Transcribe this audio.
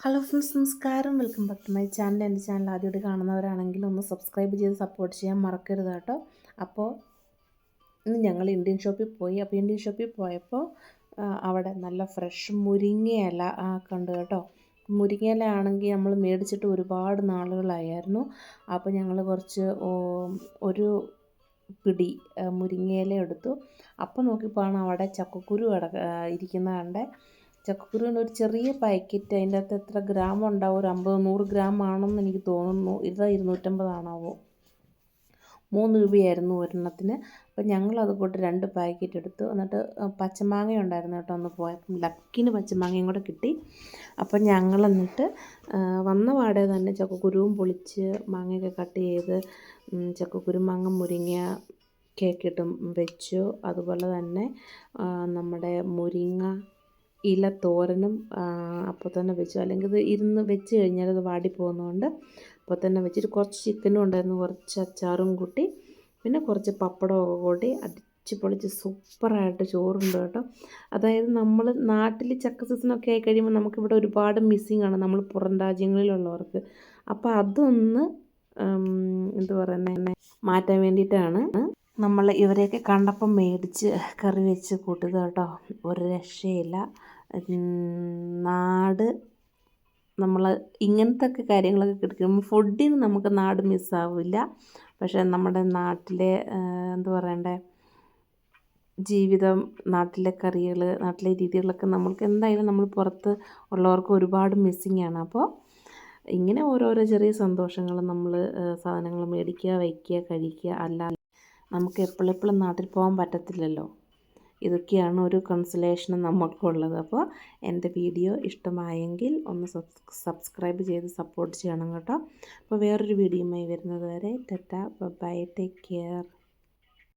Hello friends, നമസ്കാരം. Welcome back to my channel. എൻ്റെ channel ആദ്യമായിട്ട് കാണുന്നവരാണെങ്കിൽ ഒന്ന് സബ്സ്ക്രൈബ് ചെയ്ത് സപ്പോർട്ട് ചെയ്യാൻ മറക്കരുത് കേട്ടോ. അപ്പോൾ ഇന്ന് ഞങ്ങൾ ഇന്ത്യൻ ഷോപ്പിൽ പോയി. അപ്പോൾ ഇന്ത്യൻ ഷോപ്പിൽ പോയപ്പോൾ അവിടെ നല്ല ഫ്രഷ് മുരിങ്ങയില കണ്ടു കേട്ടോ. മുരിങ്ങയില ആണെങ്കിൽ നമ്മൾ മേടിച്ചിട്ട് ഒരുപാട് നാളുകളായിരുന്നു. അപ്പോൾ ഞങ്ങൾ കുറച്ച് ഒരു പിടി മുരിങ്ങയില എടുത്തു. അപ്പോൾ നോക്കിയപ്പോഴാണ് അവിടെ ചക്കക്കുരു ഇരിക്കുന്ന കണ്ടേ. ചക്കക്കുരുവിൻ്റെ ഒരു ചെറിയ പാക്കറ്റ്, അതിൻ്റെ അകത്ത് എത്ര ഗ്രാം ഉണ്ടാവും, ഒരു 50-100 ഗ്രാം ആണെന്ന് എനിക്ക് തോന്നുന്നു. ഇത് 250 3 രൂപയായിരുന്നു ഒരെണ്ണത്തിന്. അപ്പോൾ ഞങ്ങളത് കൂട്ട് 2 പാക്കറ്റ് എടുത്തു. എന്നിട്ട് പച്ചമാങ്ങ ഉണ്ടായിരുന്നു കേട്ടോ. ഒന്ന് പോയപ്പം ലക്കിന് പച്ചമാങ്ങയും കൂടെ കിട്ടി. അപ്പം ഞങ്ങൾ എന്നിട്ട് വന്ന പാടെ തന്നെ ചക്കക്കുരുവും പൊളിച്ച് മാങ്ങയൊക്കെ കട്ട് ചെയ്ത് ചക്കക്കുരു മാങ്ങ മുരിങ്ങ കേക്കിട്ടും വെച്ചു. അതുപോലെ തന്നെ നമ്മുടെ മുരിങ്ങ ഇല തോരനും അപ്പോൾ തന്നെ വെച്ചു. അല്ലെങ്കിൽ ഇത് ഇരുന്ന് വെച്ച് കഴിഞ്ഞാൽ അത് വാടിപ്പോകുന്നതുകൊണ്ട് അപ്പോൾ തന്നെ വെച്ചിട്ട് കുറച്ച് ചിക്കനും ഉണ്ടായിരുന്നു, കുറച്ച് അച്ചാറും കൂട്ടി, പിന്നെ കുറച്ച് പപ്പടമൊക്കെ കൂട്ടി അടിച്ച് പൊളിച്ച് സൂപ്പറായിട്ട് ചോറുണ്ട് കേട്ടോ. അതായത് നമ്മൾ നാട്ടിൽ ചക്ക സീസണൊക്കെ ആയി കഴിയുമ്പോൾ നമുക്കിവിടെ ഒരുപാട് മിസ്സിങ് ആണ് നമ്മൾ പുറം രാജ്യങ്ങളിലുള്ളവർക്ക്. അപ്പോൾ അതൊന്ന് എന്ത് പറയുന്നത് മാറ്റാൻ വേണ്ടിയിട്ടാണ് നമ്മൾ ഇവരെയൊക്കെ കണ്ടപ്പം മേടിച്ച് കറി വെച്ച് കൂട്ടുക കേട്ടോ. ഒരു രക്ഷയില്ല. നാട് നമ്മൾ ഇങ്ങനത്തെ ഒക്കെ കാര്യങ്ങളൊക്കെ കിടക്കുമ്പോൾ ഫുഡിന് നമുക്ക് നാട് മിസ്സാവില്ല. പക്ഷേ നമ്മുടെ നാട്ടിലെ എന്താ പറയണ്ടേ ജീവിതം, നാട്ടിലെ കറികൾ, നാട്ടിലെ രീതികളൊക്കെ നമ്മൾക്ക് എന്തായാലും നമ്മൾ പുറത്ത് ഉള്ളവർക്ക് ഒരുപാട് മിസ്സിങ് ആണ്. അപ്പോൾ ഇങ്ങനെ ഓരോരോ ചെറിയ സന്തോഷങ്ങൾ നമ്മൾ സാധനങ്ങൾ മേടിക്കുക, വയ്ക്കുക, കഴിക്കുക. അല്ല നമുക്ക് എപ്പോഴെപ്പോഴും നാട്ടിൽ പോകാൻ പറ്റത്തില്ലല്ലോ. ഇതൊക്കെയാണ് ഒരു കൺസലേഷൻ നമുക്കുള്ളത്. അപ്പോൾ എൻ്റെ വീഡിയോ ഇഷ്ടമായെങ്കിൽ ഒന്ന് സബ്സ്ക്രൈബ് ചെയ്ത് സപ്പോർട്ട് ചെയ്യണം കേട്ടോ. അപ്പോൾ വേറൊരു വീഡിയോയുമായി വരുന്നത് വരെ ടാറ്റ, ബൈ, ടേക്ക് കെയർ.